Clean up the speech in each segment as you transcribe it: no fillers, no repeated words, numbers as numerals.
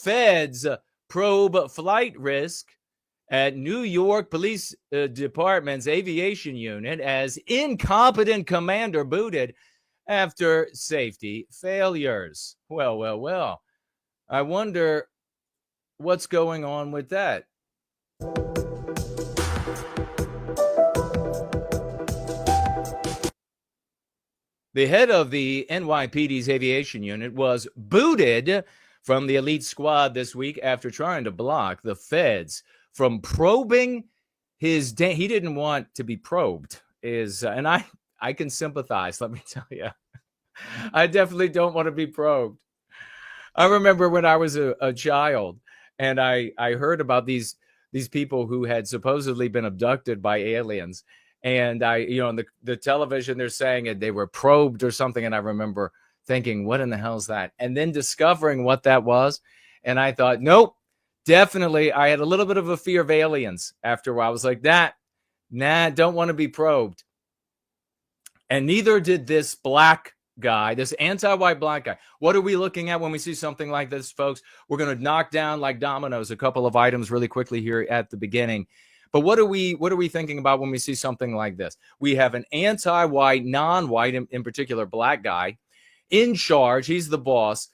Feds probe flight risk at New York Police Department's aviation unit as incompetent commander booted after safety failures. Well. I wonder what's going on with that. The head of the NYPD's aviation unit was booted from the elite squad this week after trying to block the feds from probing his he didn't want to be probed. And I can sympathize, let me tell you. I definitely don't want to be probed. I remember when I was a child and I heard about these people who had supposedly been abducted by aliens. And on the television, they're saying it, they were probed or something. And I remember thinking, what in the hell is that? And then discovering what that was. And I thought, nope, definitely. I had a little bit of a fear of aliens after a while. I was like, nah, don't want to be probed. And neither did this black guy, this anti-white black guy. What are we looking at when we see something like this, folks? We're going to knock down like dominoes a couple of items really quickly here at the beginning. But what are we thinking about when we see something like this? We have an anti-white, non-white, in particular black guy in charge. He's the boss.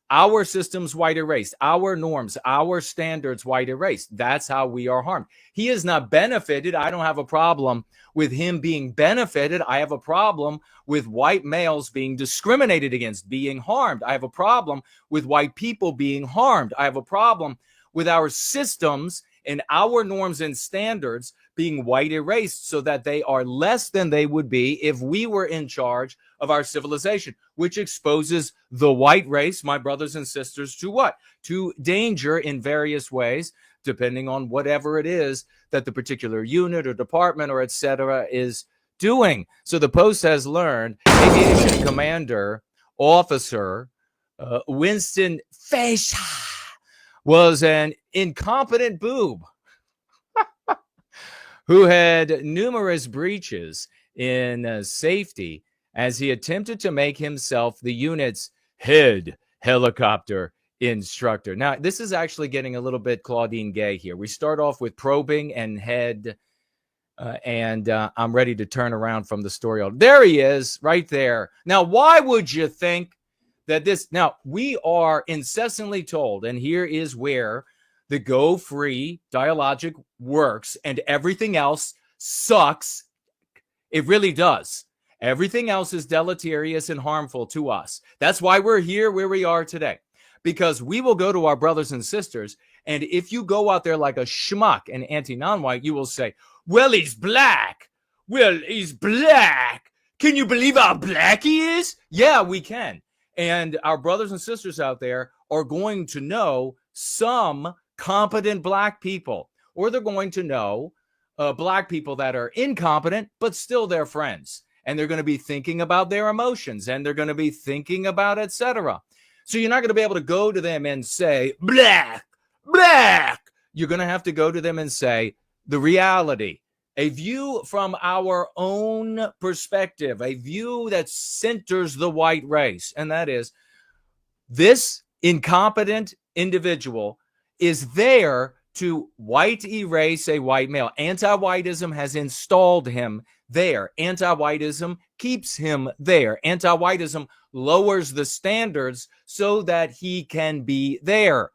Our systems white erased, our norms, our standards white erased. That's how we are harmed. He is not benefited. I don't have a problem with him being benefited. I have a problem with white males being discriminated against, being harmed. I have a problem with white people being harmed. I have a problem with our systems and our norms and standards being white erased so that they are less than they would be if we were in charge of our civilization, which exposes the white race, my brothers and sisters, to what? To danger in various ways, depending on whatever it is that the particular unit or department or et cetera is doing. So the Post has learned aviation commander officer Winston Fasha was an incompetent boob who had numerous breaches in safety as he attempted to make himself the unit's head helicopter instructor. Now, this is actually getting a little bit Claudine Gay here. We start off with probing and head, and I'm ready to turn around from the story. There he is, right there. Now, why would you think that this? Now, we are incessantly told, and here is where the Go Free dialogic works, and everything else sucks. It really does. Everything else is deleterious and harmful to us. That's why we're here where we are today, because we will go to our brothers and sisters, and if you go out there like a schmuck and anti-non-white, you will say, well, he's black. Well, he's black. Can you believe how black he is? Yeah, we can. And our brothers and sisters out there are going to know some competent black people, or they're going to know black people that are incompetent, but still their friends. And they're going to be thinking about their emotions, and they're going to be thinking about et cetera. So you're not going to be able to go to them and say, black, black. You're going to have to go to them and say the reality, a view from our own perspective, a view that centers the white race. And that is, this incompetent individual is there to white erase a white male. Anti-whiteism has installed him there. Anti-whiteism keeps him there. Anti-whiteism lowers the standards so that he can be there,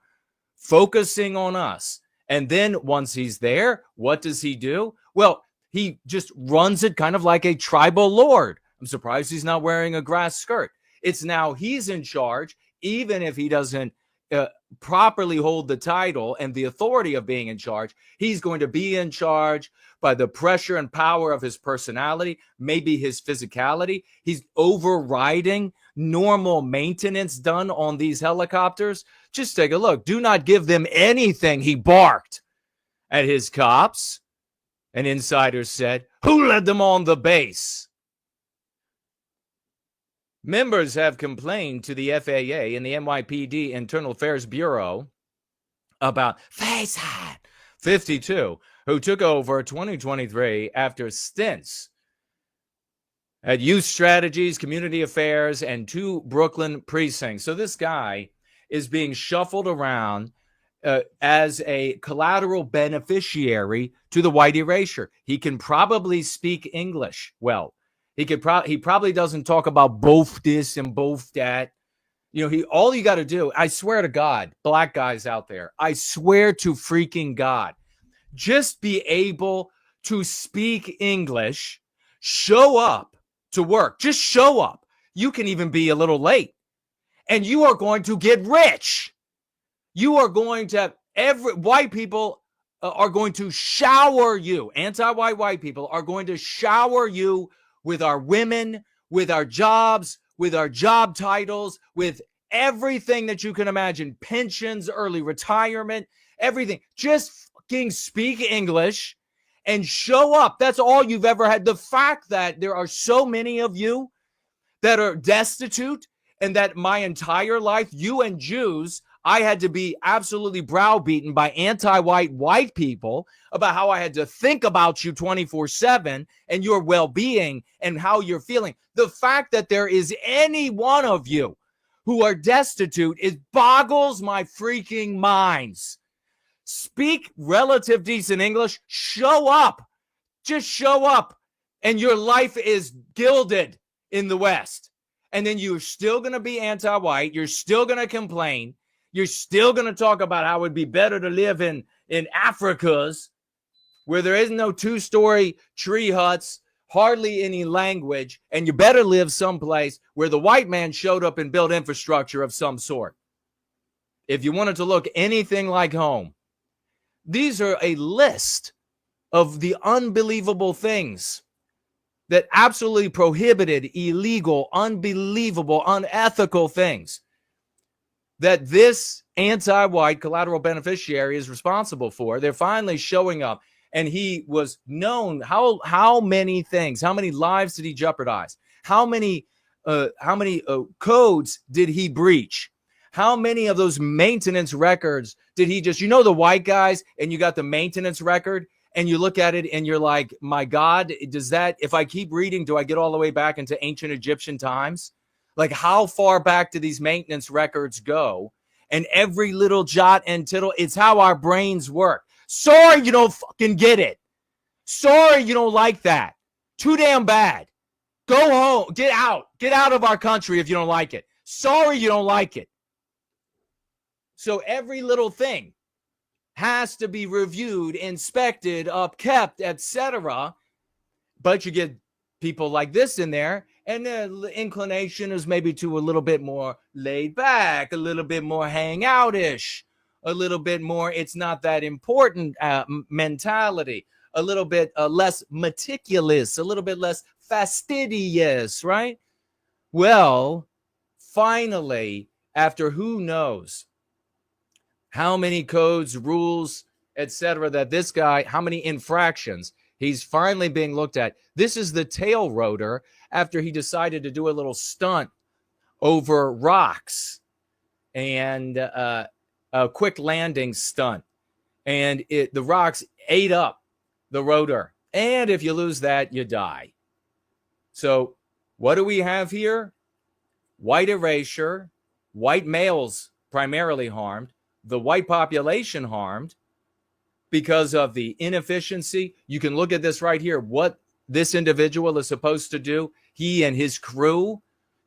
focusing on us. And then once he's there, what does he do? Well, he just runs it kind of like a tribal lord. I'm surprised he's not wearing a grass skirt. It's now he's in charge, even if he doesn't properly hold the title and the authority of being in charge. He's going to be in charge by the pressure and power of his personality, maybe his physicality. He's overriding normal maintenance done on these helicopters. Just take a look. Do not give them anything, he barked at his cops. An insider said, who led them on the base? Members have complained to the FAA and the NYPD Internal Affairs Bureau about Faisal, 52, who took over 2023 after stints at Youth Strategies, Community Affairs, and 2 Brooklyn precincts. So this guy is being shuffled around as a collateral beneficiary to the white erasure. He can probably speak English well. He probably doesn't talk about both this and both that. All you got to do, I swear to God, black guys out there, I swear to freaking God, just be able to speak English, show up to work, just show up. You can even be a little late, and you are going to get rich. You are going to white people are going to shower you. Anti-white people are going to shower you with our women, with our jobs, with our job titles, with everything that you can imagine, pensions, early retirement, everything. Just fucking speak English and show up. That's all you've ever had. The fact that there are so many of you that are destitute, and that my entire life, you and Jews, I had to be absolutely browbeaten by white people about how I had to think about you 24/7 and your well-being and how you're feeling. The fact that there is any one of you who are destitute, it boggles my freaking minds. Speak relative decent English. Show up. Just show up, and your life is gilded in the West. And then you're still going to be anti-white. You're still going to complain. You're still going to talk about how it'd be better to live in Africa's, where there is no 2-story tree huts, hardly any language, and you better live someplace where the white man showed up and built infrastructure of some sort. If you wanted to look anything like home, these are a list of the unbelievable things that absolutely prohibited, illegal, unbelievable, unethical things that this anti-white collateral beneficiary is responsible for. They're finally showing up, and he was known. How many things? How many lives did he jeopardize? How many codes did he breach? How many of those maintenance records did he just? The white guys, and you got the maintenance record. And you look at it and you're like, my God, if I keep reading, do I get all the way back into ancient Egyptian times? Like, how far back do these maintenance records go? And every little jot and tittle, it's how our brains work. Sorry, you don't fucking get it. Sorry, you don't like that. Too damn bad. Go home. Get out. Get out of our country if you don't like it. Sorry, you don't like it. So every little thing has to be reviewed, inspected, upkept, etc. But you get people like this in there, and the inclination is maybe to a little bit more laid back, a little bit more hangout-ish, a little bit more it's not that important mentality, a little bit less meticulous, a little bit less fastidious, right? Well, finally, after who knows how many codes, rules, etc., that this guy, how many infractions, he's finally being looked at. This is the tail rotor after he decided to do a little stunt over rocks and a quick landing stunt. And the rocks ate up the rotor. And if you lose that, you die. So what do we have here? White erasure, white males primarily harmed, the white population harmed because of the inefficiency. You can look at this right here. What this individual is supposed to do, he and his crew,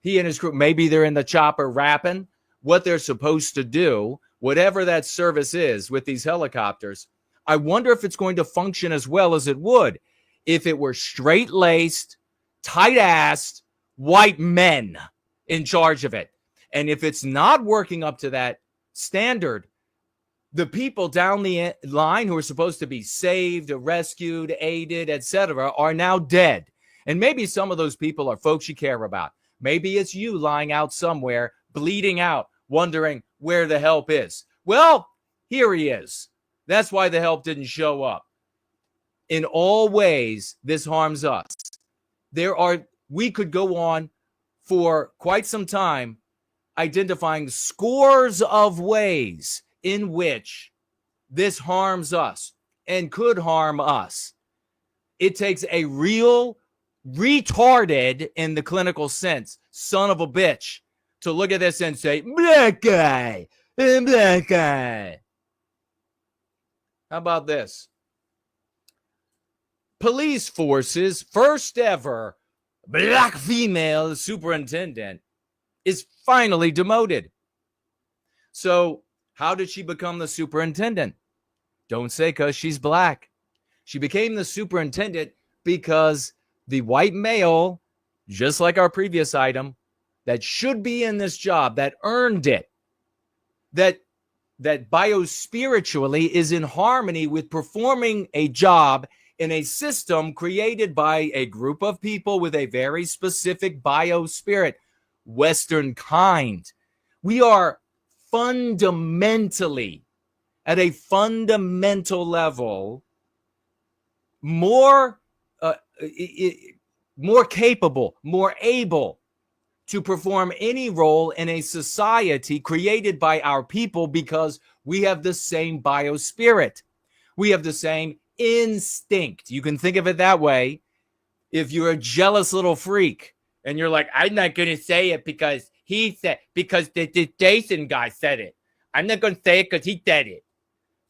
maybe they're in the chopper rapping, what they're supposed to do, whatever that service is with these helicopters. I wonder if it's going to function as well as it would if it were straight-laced, tight-assed white men in charge of it. And if it's not working up to that standard, the people down the line who are supposed to be saved, rescued, aided, etc., are now dead. And maybe some of those people are folks you care about. Maybe it's you lying out somewhere, bleeding out, wondering where the help is. Well, here he is. That's why the help didn't show up. In all ways, this harms us. We could go on for quite some time identifying scores of ways in which this harms us and could harm us. It takes a real retarded, in the clinical sense, son of a bitch, to look at this and say, black guy, black guy. How about this? Police forces first ever black female superintendent is finally demoted. So how did she become the superintendent? Don't say because she's black. She became the superintendent because the white male, just like our previous item, that should be in this job, that earned it, that biospiritually is in harmony with performing a job in a system created by a group of people with a very specific biospirit, Western kind. We are fundamentally, at a fundamental level, more capable, more able to perform any role in a society created by our people because we have the same biospirit. We have the same instinct. You can think of it that way. If you're a jealous little freak and you're like, I'm not going to say it because because the Jason guy said it. I'm not going to say it because he said it.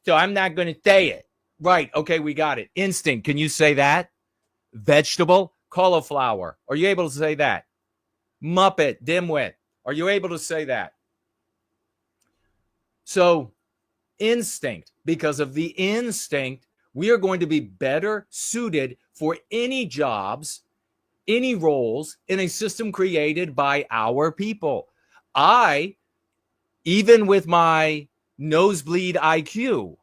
So I'm not going to say it. Right. Okay, we got it. Instinct. Can you say that? Vegetable, cauliflower. Are you able to say that? Muppet, dimwit. Are you able to say that? So instinct, because of the instinct, we are going to be better suited for any jobs, any roles in a system created by our people. I, even with my nosebleed IQ,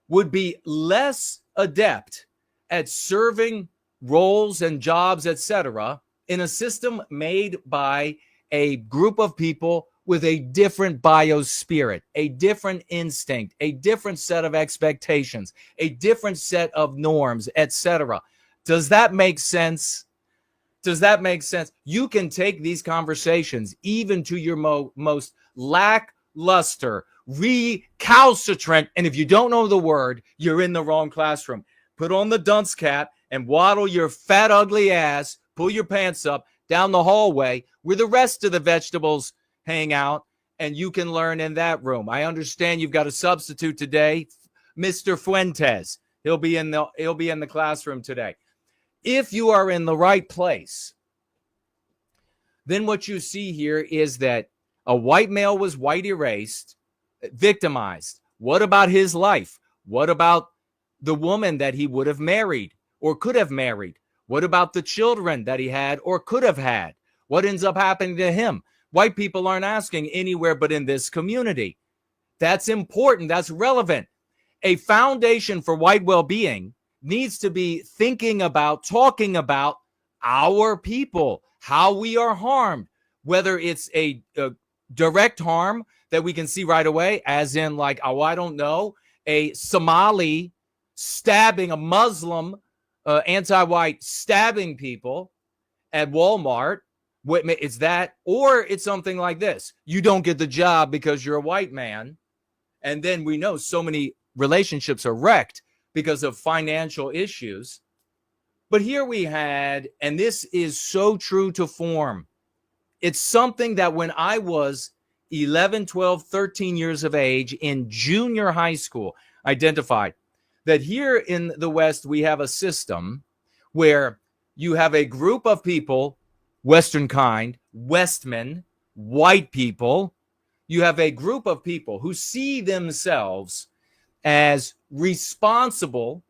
would be less adept at serving roles and jobs, etc., in a system made by a group of people with a different biospirit, a different instinct, a different set of expectations, a different set of norms, etc. Does that make sense? Does that make sense? You can take these conversations even to your most lackluster, recalcitrant, and if you don't know the word, you're in the wrong classroom. Put on the dunce cap and waddle your fat, ugly ass, pull your pants up down the hallway where the rest of the vegetables hang out, and you can learn in that room. I understand you've got a substitute today, Mr. Fuentes. He'll be in the classroom today. If you are in the right place, then what you see here is that a white male was white erased, victimized. What about his life? What about the woman that he would have married or could have married? What about the children that he had or could have had? What ends up happening to him? White people aren't asking anywhere but in this community. That's important. That's relevant. A foundation for white well-being needs to be thinking about, talking about our people, how we are harmed, whether it's a direct harm that we can see right away, as in like, oh, I don't know, a Somali stabbing, a Muslim anti-white stabbing people at Walmart. It's that, or it's something like this. You don't get the job because you're a white man. And then we know so many relationships are wrecked because of financial issues. But here we had, and this is so true to form. It's something that when I was 11, 12, 13 years of age in junior high school, identified that here in the West, we have a system where you have a group of people, Western kind, Westmen, white people. You have a group of people who see themselves as responsible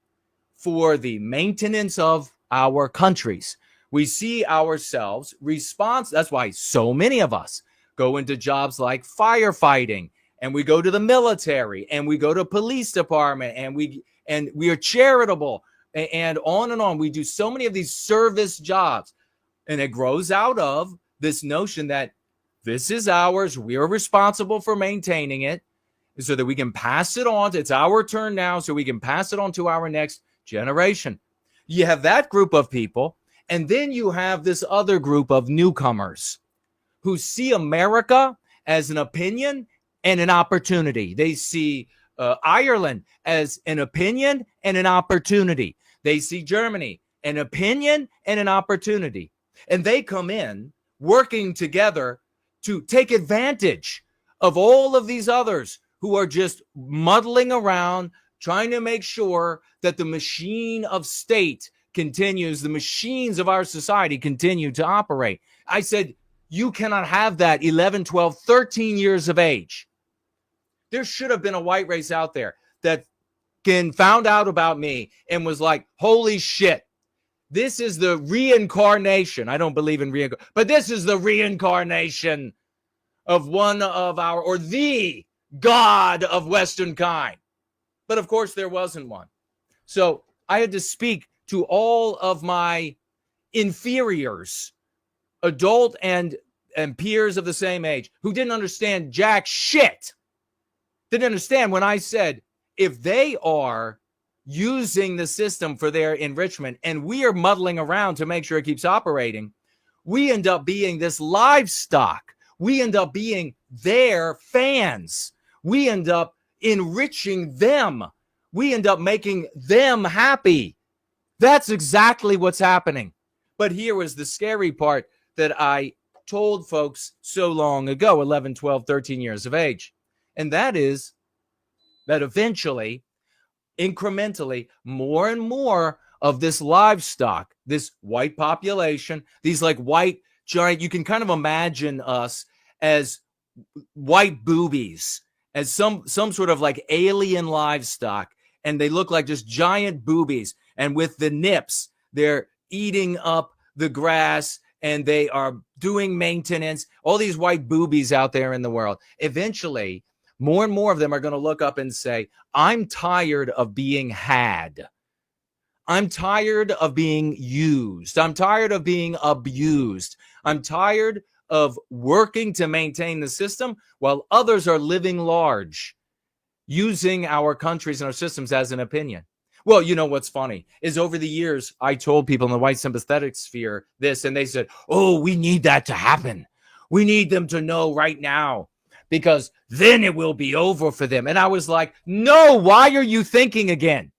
for the maintenance of our countries. We see ourselves that's why so many of us go into jobs like firefighting, and we go to the military, and we go to police department, and we are charitable, and on. We do so many of these service jobs, and it grows out of this notion that this is ours. We are responsible for maintaining it so that we can pass it on. It's our turn now, so we can pass it on to our next generation. You have that group of people, and then you have this other group of newcomers who see America as an opinion and an opportunity. They see Ireland as an opinion and an opportunity. They see Germany, an opinion and an opportunity. And they come in working together to take advantage of all of these others who are just muddling around, trying to make sure that the machine of state continues, the machines of our society continue to operate. I said, you cannot have that 11, 12, 13 years of age. There should have been a white race out there that found out about me and was like, holy shit, this is the reincarnation. I don't believe in reincarnation, but this is the reincarnation of one of our, or the God of Western kind. But of course, there wasn't one. So I had to speak to all of my inferiors, adult and peers of the same age, who didn't understand jack shit. Didn't understand when I said, if they are using the system for their enrichment and we are muddling around to make sure it keeps operating, we end up being this livestock. We end up being their fans. We end up enriching them. We end up making them happy. That's exactly what's happening. But here was the scary part that I told folks so long ago, 11, 12, 13 years of age. And that is that eventually, incrementally, more and more of this livestock, this white population, these like white giant, you can kind of imagine us as white boobies, as some sort of like alien livestock. And they look like just giant boobies. And with the nips, they're eating up the grass and they are doing maintenance. All these white boobies out there in the world. Eventually, more and more of them are going to look up and say, I'm tired of being had. I'm tired of being used. I'm tired of being abused. I'm tired of working to maintain the system while others are living large, using our countries and our systems as an opinion. Well, you know what's funny is over the years, I told people in the white sympathetic sphere this, and they said, oh, we need that to happen. We need them to know right now, because then it will be over for them. And I was like, no, why are you thinking again?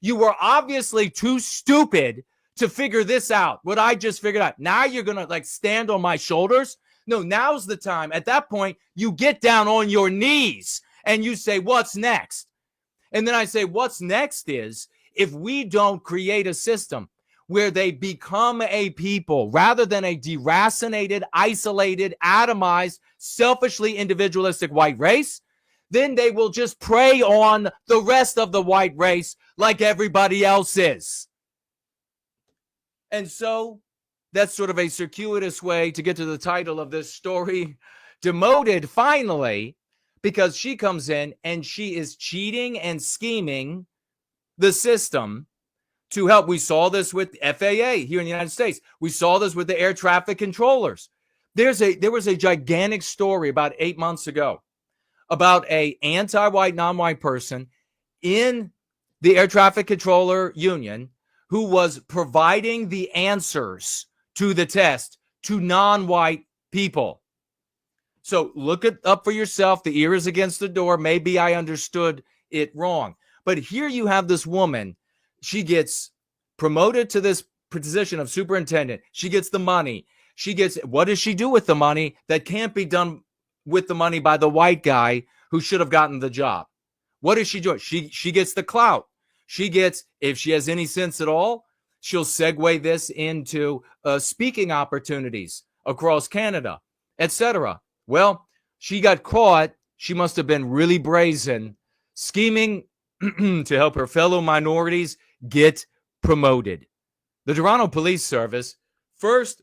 You were obviously too stupid to figure this out, what I just figured out. Now you're going to like stand on my shoulders? No, now's the time. At that point, you get down on your knees and you say, what's next? And then I say, what's next is if we don't create a system where they become a people rather than a deracinated, isolated, atomized, selfishly individualistic white race, then they will just prey on the rest of the white race like everybody else is. And so that's sort of a circuitous way to get to the title of this story. Demoted finally, because she comes in and she is cheating and scheming the system to help. We saw this with FAA here in the United States. We saw this with the air traffic controllers. There was a gigantic story about 8 months ago about a anti-white, non-white person in the air traffic controller union who was providing the answers to the test to non-white people. So look it up for yourself. The ear is against the door. Maybe I understood it wrong. But here you have this woman. She gets promoted to this position of superintendent. She gets the money. What does she do with the money that can't be done with the money by the white guy who should have gotten the job? What does she do? She gets the clout. She gets, if she has any sense at all, she'll segue this into speaking opportunities across Canada, etc. Well, she got caught. She must have been really brazen, scheming to help her fellow minorities get promoted. The Toronto Police Service, first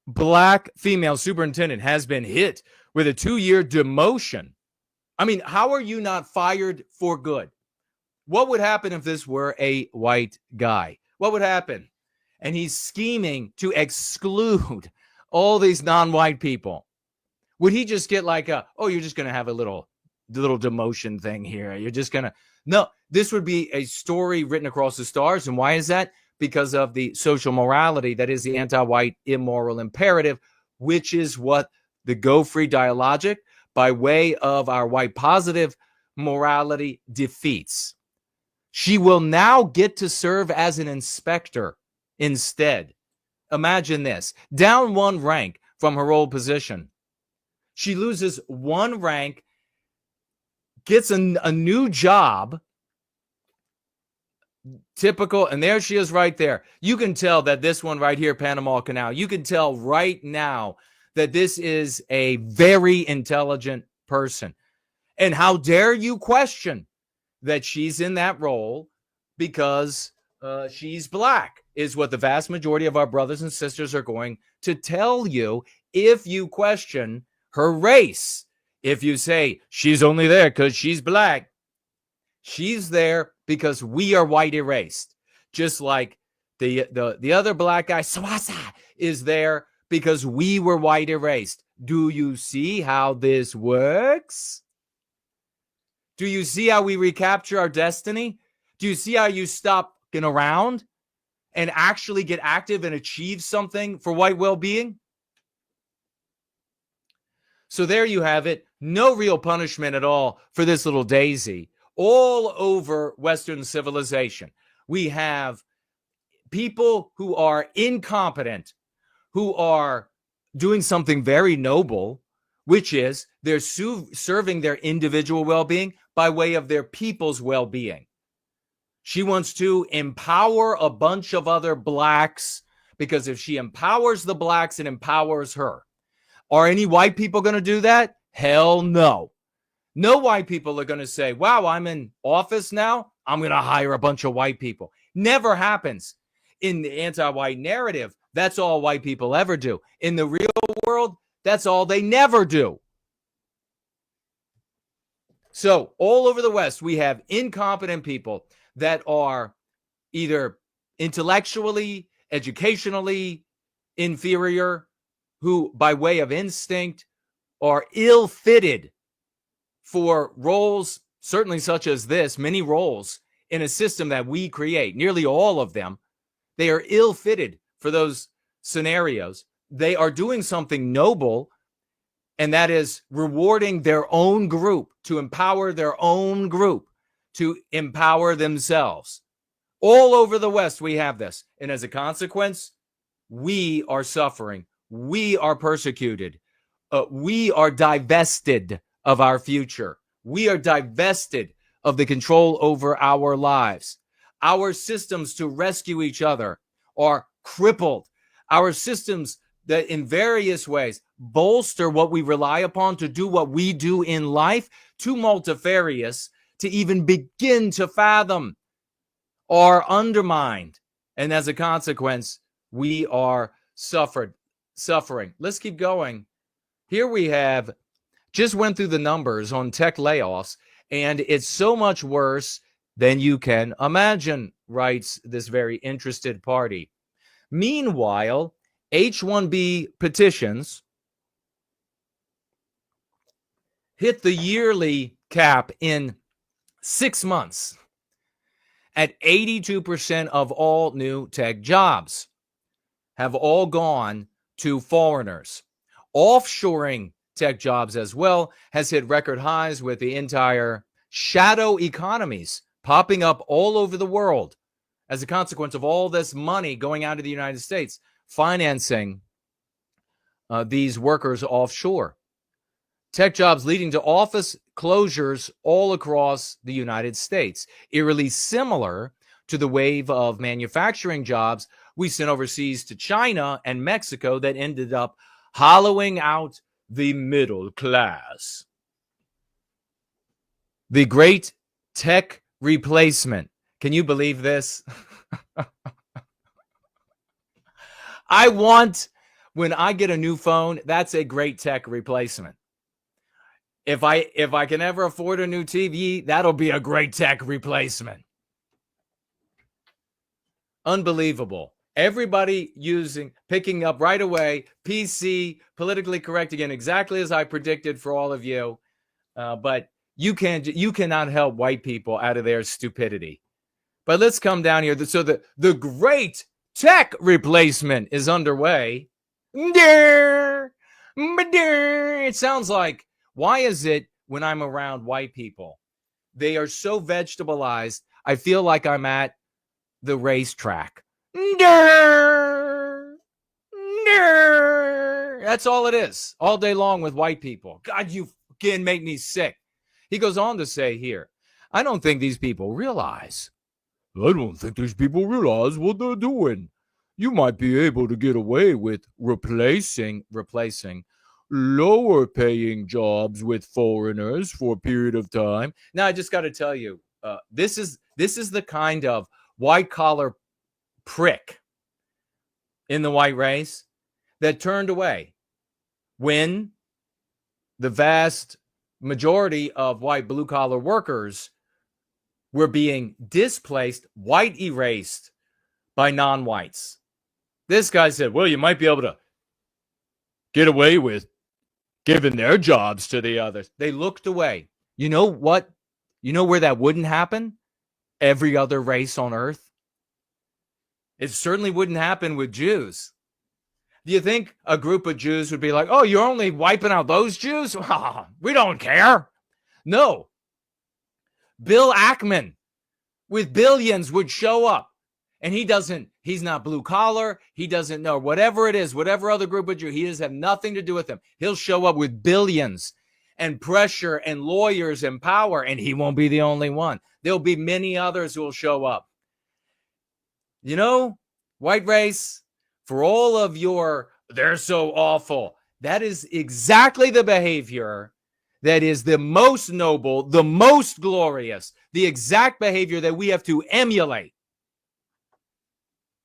black female superintendent, has been hit with a 2-year demotion. I mean, how are you not fired for good? What would happen if this were a white guy? What would happen? And he's scheming to exclude all these non-white people. Would he just get like you're just going to have a little demotion thing here. You're just going to, no, this would be a story written across the stars. And why is that? Because of the social morality that is the anti-white immoral imperative, which is what the Go Free dialogic, by way of our white positive morality, defeats. She will now get to serve as an inspector instead. Imagine this, down one rank from her old position. She loses one rank, gets a new job. Typical. And there she is right there. You can tell that this one right here, Panama Canal, you can tell right now that this is a very intelligent person. And how dare you question that she's in that role because she's black, is what the vast majority of our brothers and sisters are going to tell you if you question her race. If you say she's only there because she's black, she's there because we are white erased. Just like the other black guy, Swasa, is there because we were white erased. Do you see how this works? Do you see how we recapture our destiny? Do you see how you stop fucking around and actually get active and achieve something for white well-being? So there you have it. No real punishment at all for this little daisy. All over Western civilization, we have people who are incompetent, who are doing something very noble, which is they're serving their individual well-being by way of their people's well-being. She wants to empower a bunch of other blacks, because if she empowers the blacks, it empowers her. Are any white people going to do that? Hell no. No white people are going to say, wow, I'm in office now, I'm going to hire a bunch of white people. Never happens. In the anti-white narrative, that's all white people ever do. In the real world, that's all they never do. So all over the West, we have incompetent people that are either intellectually, educationally inferior, who by way of instinct are ill-fitted for roles, certainly such as this, many roles in a system that we create. Nearly all of them, they are ill-fitted for those scenarios. They are doing something noble, and that is rewarding their own group, to empower their own group, to empower themselves. All over the West, we have this. And as a consequence, we are suffering. We are persecuted. We are divested of our future. We are divested of the control over our lives. Our systems to rescue each other are crippled. Our systems that in various ways bolster what we rely upon to do what we do in life, too multifarious to even begin to fathom, are undermined. And as a consequence, we are suffering. Let's keep going. Here we have, just went through the numbers on tech layoffs, and it's so much worse than you can imagine, writes this very interested party. Meanwhile, H-1B petitions hit the yearly cap in 6 months at 82% of all new tech jobs have all gone to foreigners. Offshoring tech jobs as well has hit record highs, with the entire shadow economies popping up all over the world as a consequence of all this money going out of the United States, financing these workers offshore. Tech jobs leading to office closures all across the United States, eerily similar to the wave of manufacturing jobs we sent overseas to China and Mexico that ended up hollowing out the middle class. The great tech replacement. Can you believe this? I want, when I get a new phone, that's a great tech replacement. If I can ever afford a new TV, that'll be a great tech replacement. Unbelievable. Everybody picking up right away, PC, politically correct again, exactly as I predicted for all of you. But you cannot help white people out of their stupidity. But let's come down here. So the great tech replacement is underway. It sounds like, why is it when I'm around white people, they are so vegetabilized, I feel like I'm at the racetrack. And That's all it is, all day long with white people. God, you fucking make me sick. He goes on to say here, I don't think these people realize what they're doing. You might be able to get away with replacing lower paying jobs with foreigners for a period of time. Now, I just got to tell you, this is the kind of white collar prick in the white race that turned away when the vast majority of white blue collar workers were being displaced, white erased by non-whites. This guy said, well, you might be able to get away with giving their jobs to the others. They looked away. You know what? You know where that wouldn't happen? Every other race on earth. It certainly wouldn't happen with Jews. Do you think a group of Jews would be like, oh, you're only wiping out those Jews? We don't care. No. Bill Ackman with billions would show up. And he's not blue collar. He doesn't know whatever it is, whatever other group of Jews. He doesn't have nothing to do with them. He'll show up with billions and pressure and lawyers and power, and he won't be the only one. There'll be many others who will show up. You know, white race, for all of your, they're so awful, that is exactly the behavior that is the most noble, the most glorious, the exact behavior that we have to emulate.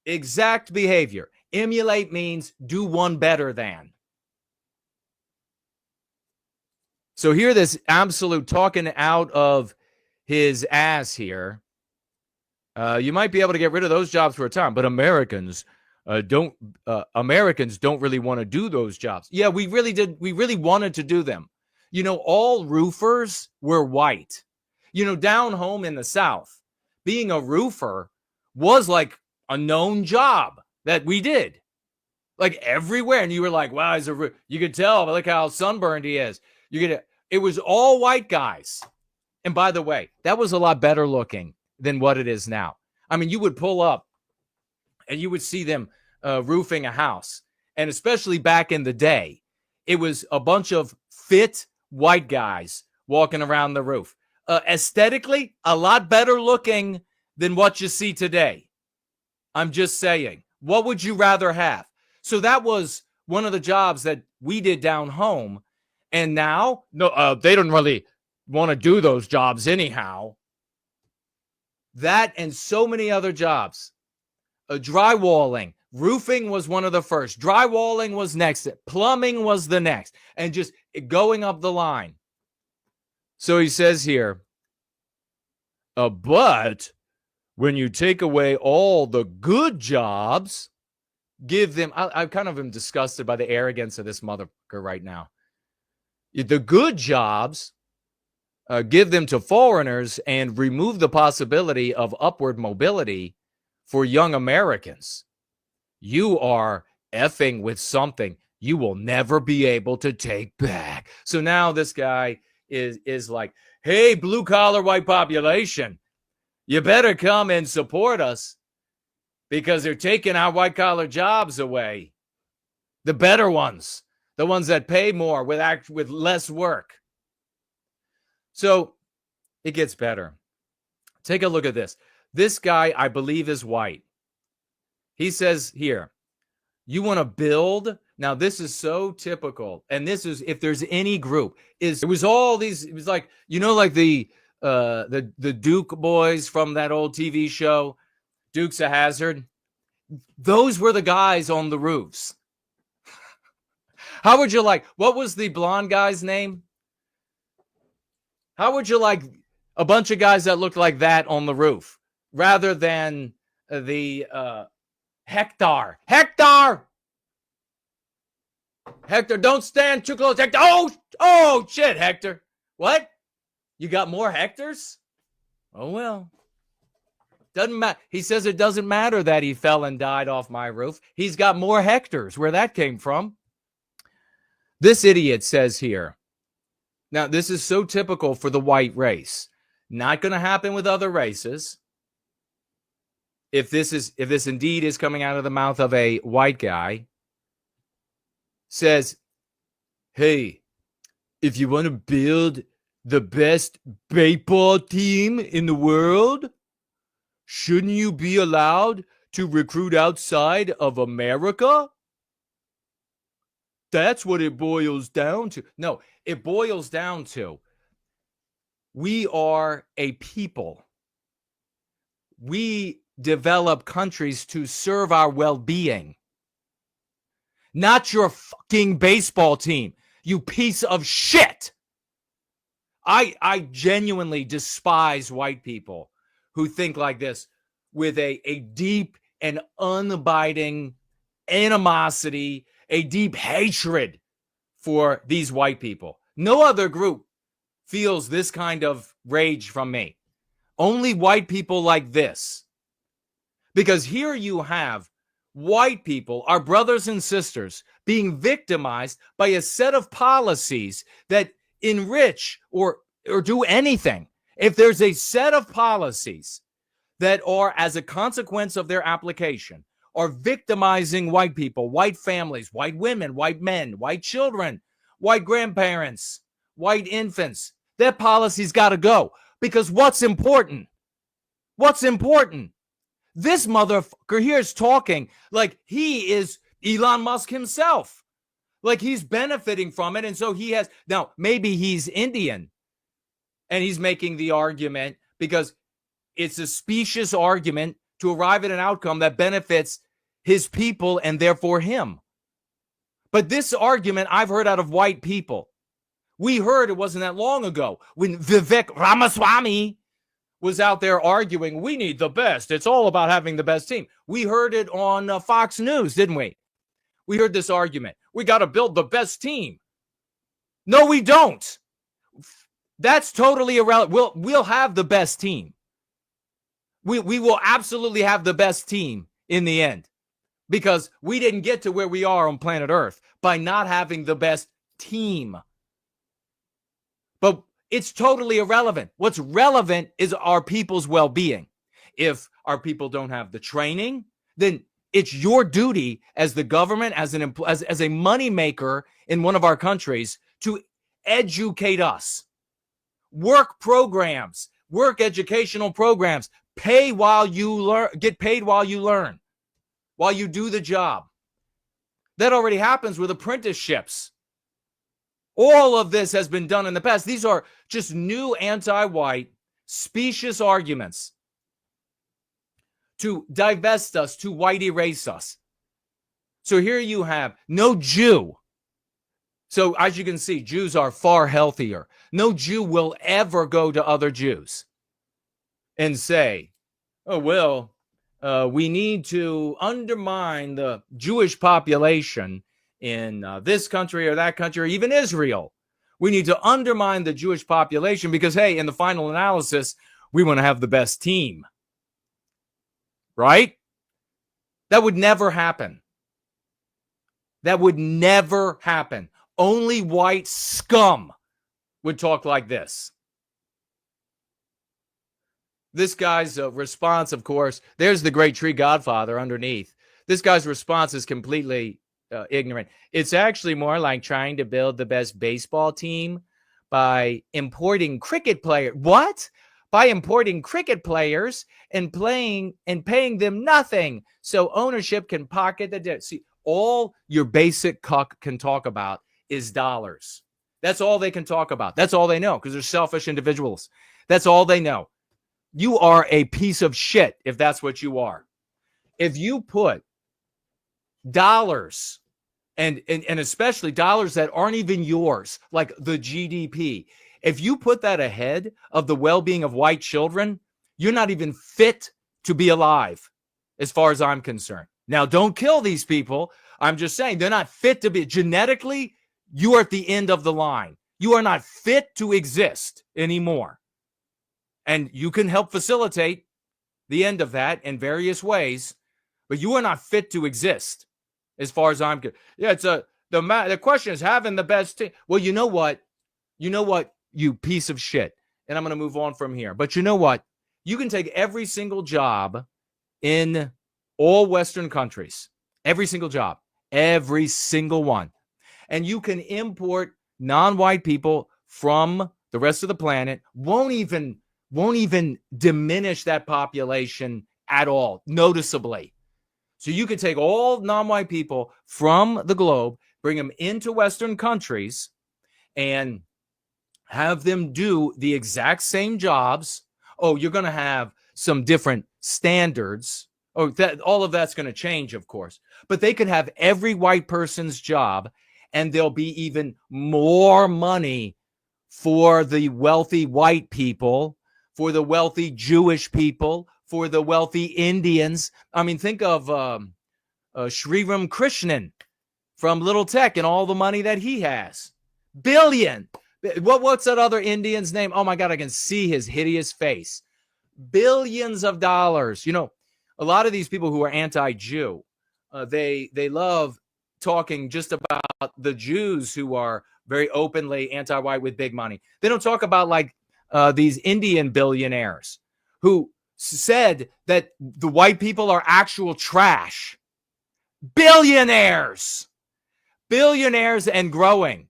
Exact behavior. Emulate means do one better than. So here, this absolute talking out of his ass here. You might be able to get rid of those jobs for a time, but Americans don't really want to do those jobs. Yeah, we really did. We really wanted to do them. You know, all roofers were white. You know, down home in the South, being a roofer was like a known job that we did. Like everywhere. And you were like, wow, you could tell, look how sunburned he is. It was all white guys. And by the way, that was a lot better looking than what it is now. I mean, you would pull up and you would see them roofing a house. And especially back in the day, it was a bunch of fit white guys walking around the roof. Aesthetically, a lot better looking than what you see today. I'm just saying, what would you rather have? So that was one of the jobs that we did down home. And now, no, they don't really want to do those jobs anyhow. That and so many other jobs. Drywalling. Roofing was one of the first. Drywalling was next. Plumbing was the next. And just going up the line. So he says here, but when you take away all the good jobs, give them, I kind of am disgusted by the arrogance of this motherfucker right now. The good jobs, give them to foreigners and remove the possibility of upward mobility for young Americans. You are effing with something you will never be able to take back. So now this guy is like, hey, blue collar white population, you better come and support us because they're taking our white collar jobs away. The better ones, the ones that pay more with less work. So it gets better. Take a look at this. This guy, I believe, is white. He says here, you want to build. Now, this is so typical. And this is, if there's any group, it was like, you know, like the Duke boys from that old TV show, Dukes of Hazzard. Those were the guys on the roofs. How would you like, what was the blonde guy's name? How would you like a bunch of guys that looked like that on the roof rather than the Hector? Hector, don't stand too close. Hector. Oh, shit, Hector. What? You got more Hectors? Oh, well. Doesn't matter. He says it doesn't matter that he fell and died off my roof. He's got more Hectors. Where that came from. This idiot says here. Now, this is so typical for the white race. Not going to happen with other races. If this indeed is coming out of the mouth of a white guy. says, hey, if you want to build the best baseball team in the world, shouldn't you be allowed to recruit outside of America? That's what it boils down to. No, it boils down to we are a people. We develop countries to serve our well-being, not your fucking baseball team, you piece of shit. I genuinely despise white people who think like this with a deep and unabiding animosity, a deep hatred for these white people. No other group feels this kind of rage from me. Only white people like this. Because here you have white people, our brothers and sisters, being victimized by a set of policies that enrich or do anything. If there's a set of policies that are, as a consequence of their application, are victimizing white people, white families, white women, white men, white children, white grandparents, white infants, that policy's got to go. Because what's important? What's important? This motherfucker here is talking like he is Elon Musk himself. Like he's benefiting from it. And so he has, now maybe he's Indian and he's making the argument because it's a specious argument to arrive at an outcome that benefits his people and therefore him. But this argument I've heard out of white people. We heard it wasn't that long ago when Vivek Ramaswamy was out there arguing, we need the best. It's all about having the best team. We heard it on Fox News, didn't we? We heard this argument. We got to build the best team. No, we don't. That's totally irrelevant. We'll have the best team. We will absolutely have the best team in the end because we didn't get to where we are on planet Earth by not having the best team. But it's totally irrelevant. What's relevant is our people's well-being. If our people don't have the training, then it's your duty as the government, as a moneymaker in one of our countries, to educate us. Work programs, work educational programs, pay while you learn, get paid while you learn, while you do the job. That already happens with apprenticeships. All of this has been done in the past. These are just new anti-white, specious arguments to divest us, to white erase us. So here you have no Jew. So as you can see, Jews are far healthier. No Jew will ever go to other Jews and say, oh, well, we need to undermine the Jewish population in this country or that country or even Israel. We need to undermine the Jewish population because, hey, in the final analysis, we want to have the best team. Right? That would never happen. That would never happen. Only white scum would talk like this. This guy's response, of course, there's the great tree godfather underneath. This guy's response is completely ignorant. It's actually more like trying to build the best baseball team by importing cricket players. What? By importing cricket players and paying them nothing so ownership can pocket the debt. See, all your basic cuck can talk about is dollars. That's all they can talk about. That's all they know because they're selfish individuals. That's all they know. You are a piece of shit if that's what you are. If you put dollars and especially dollars that aren't even yours, like the GDP, if you put that ahead of the well-being of white children, you're not even fit to be alive, as far as I'm concerned. Now, don't kill these people. I'm just saying they're not fit to be. Genetically, you are at the end of the line. You are not fit to exist anymore. And you can help facilitate the end of that in various ways, but you are not fit to exist, as far as I'm concerned. Yeah, the question is having the best team. Well, you know what? You piece of shit. And I'm going to move on from here. But you know what? You can take every single job in all Western countries, every single job, every single one. and you can import non-white people from the rest of the planet. Won't even diminish that population at all, noticeably. So you could take all non-white people from the globe, bring them into Western countries, and have them do the exact same jobs. Oh, you're going to have some different standards. Oh, all of that's going to change, of course. But they could have every white person's job, and there'll be even more money for the wealthy white people, for the wealthy Jewish people, for the wealthy Indians. I mean, think of Sriram Krishnan from Little Tech and all the money that he has. Billion. What's that other Indian's name? Oh my God, I can see his hideous face. Billions of dollars. You know, a lot of these people who are anti-Jew, they love talking just about the Jews who are very openly anti-white with big money. They don't talk about like these Indian billionaires who said that the white people are actual trash. Billionaires and growing.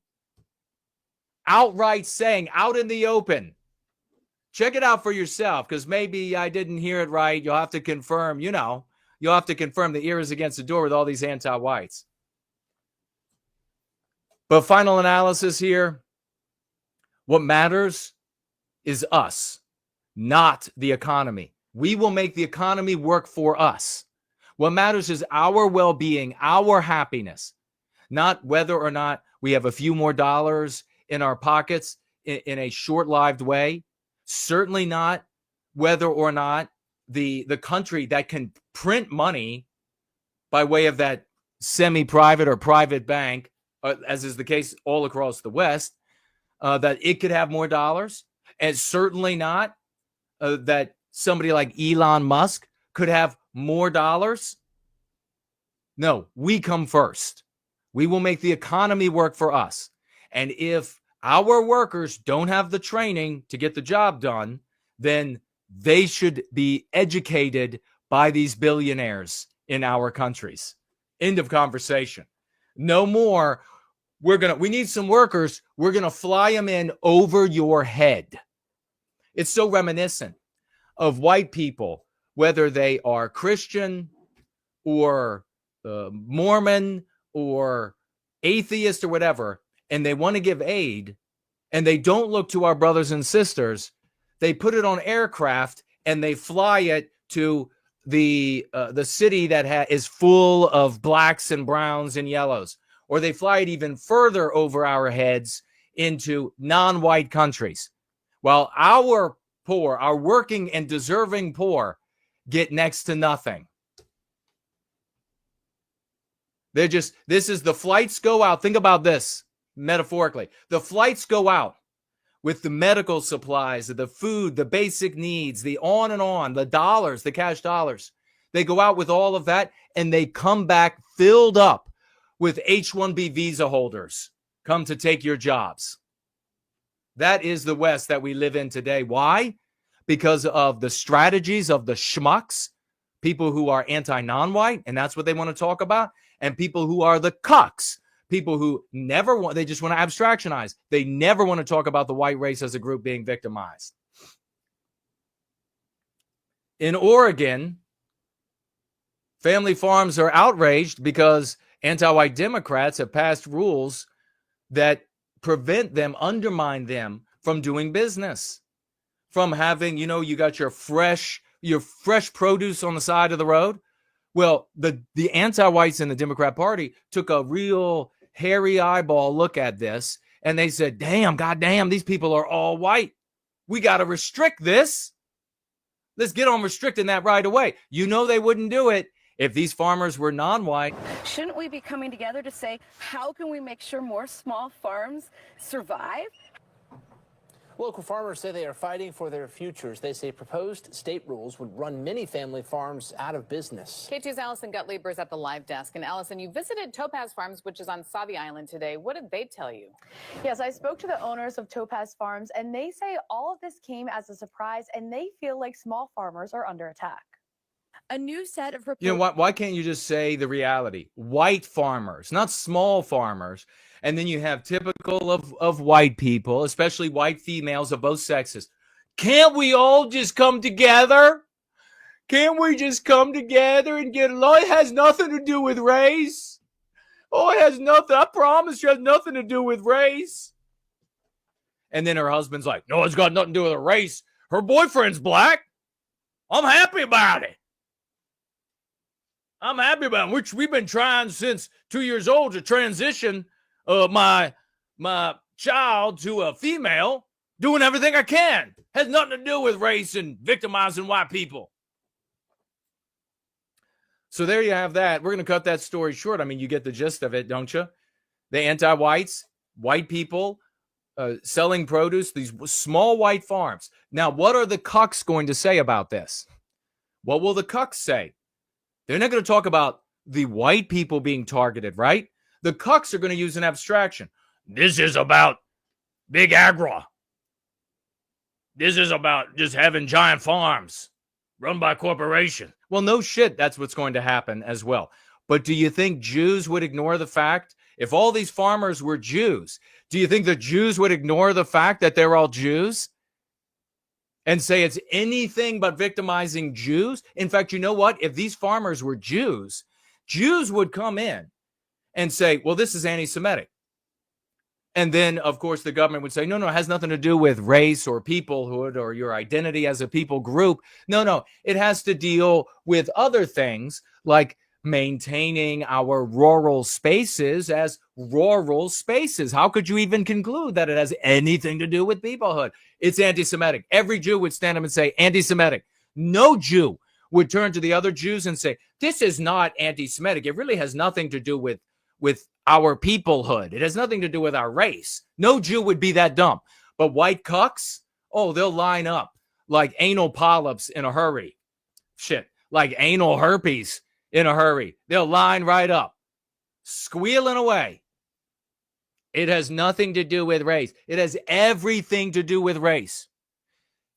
Outright saying, out in the open. Check it out for yourself, because maybe I didn't hear it right. You'll have to confirm, you'll have to confirm the ear is against the door with all these anti-whites. But final analysis here, what matters is us, not the economy. We will make the economy work for us. What matters is our well-being, our happiness, not whether or not we have a few more dollars in our pockets in a short-lived way. Certainly not whether or not the country that can print money by way of that semi-private or private bank, as is the case all across the West, that it could have more dollars. And certainly not that somebody like Elon Musk could have more dollars. No, we come first. We will make the economy work for us. And if our workers don't have the training to get the job done, then they should be educated by these billionaires in our countries. End of conversation. No more. We need some workers. We're going to fly them in over your head. It's so reminiscent of white people, whether they are Christian or Mormon or atheist or whatever, and they want to give aid, and they don't look to our brothers and sisters. They put it on aircraft and they fly it to the city that is full of blacks and browns and yellows, or they fly it even further over our heads into non-white countries, while our poor, our working and deserving poor, get next to nothing. This is the flights go out. Think about this metaphorically. The flights go out with the medical supplies, the food, the basic needs, the on and on, the dollars, the cash dollars. They go out with all of that, and they come back filled up with H-1B visa holders come to take your jobs. That is the West that we live in today. Why? Because of the strategies of the schmucks, people who are anti-non-white, and that's what they want to talk about, and people who are the cucks, people who they just want to abstractionize. They never want to talk about the white race as a group being victimized. In Oregon, family farms are outraged because anti-white Democrats have passed rules that prevent them, undermine them from doing business, from having, you got your fresh produce on the side of the road. Well, the anti-whites in the Democrat Party took a real hairy eyeball look at this, and they said, goddamn, these people are all white. We got to restrict this. Let's get on restricting that right away. They wouldn't do it if these farmers were non-white. Shouldn't we be coming together to say, how can we make sure more small farms survive? Local farmers say they are fighting for their futures. They say proposed state rules would run many family farms out of business. K2's Allison Gottlieb is at the live desk. And Allison, you visited Topaz Farms, which is on Sauvie Island today. What did they tell you? Yes, I spoke to the owners of Topaz Farms, and they say all of this came as a surprise, and they feel like small farmers are under attack. A new set of You know what? Why can't you just say the reality? White farmers, not small farmers. And then you have typical of white people, especially white females of both sexes. Can't we all just come together? Can't we just come together and get along? It has nothing to do with race. Oh, it has nothing. I promise you, it has nothing to do with race. And then her husband's like, no, it's got nothing to do with race. Her boyfriend's black. I'm happy about it. I'm happy about it, which we've been trying since 2 years old to transition my child to a female, doing everything I can. Has nothing to do with race and victimizing white people. So there you have that. We're going to cut that story short. I mean, you get the gist of it, don't you? The anti-whites, white people selling produce, these small white farms. Now, what are the cucks going to say about this? What will the cucks say? They're not going to talk about the white people being targeted, right? The cucks are going to use an abstraction. This is about big agro. This is about just having giant farms run by corporations. Well, no shit, that's what's going to happen as well. But do you think Jews would ignore the fact, if all these farmers were Jews, do you think the Jews would ignore the fact that they're all Jews and say it's anything but victimizing Jews? In fact, you know what? If these farmers were Jews, Jews would come in and say, well, this is anti-Semitic. And then, of course, the government would say, no, it has nothing to do with race or peoplehood or your identity as a people group. No, it has to deal with other things like maintaining our rural spaces as rural spaces. How could you even conclude that it has anything to do with peoplehood? It's anti-Semitic. Every Jew would stand up and say anti-Semitic. No Jew would turn to the other Jews and say, this is not anti-Semitic. It really has nothing to do with our peoplehood. It has nothing to do with our race. No Jew would be that dumb. But white cucks, oh, they'll line up like anal polyps in a hurry. Shit, like anal herpes in a hurry. They'll line right up, squealing away. It has nothing to do with race. It has everything to do with race.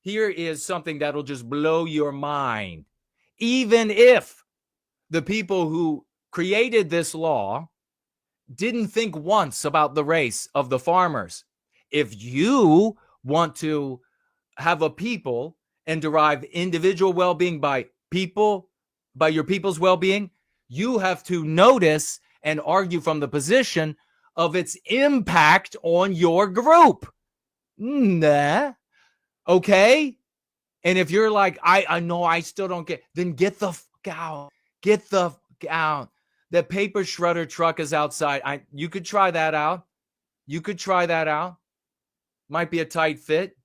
Here is something that'll just blow your mind. Even if the people who created this law didn't think once about the race of the farmers. If you want to have a people and derive individual well-being by your people's well-being, you have to notice and argue from the position of its impact on your group. Nah. Okay? And if you're like, I know I still don't get, then get the fuck out. Get the fuck out. The paper shredder truck is outside. You could try that out. Might be a tight fit.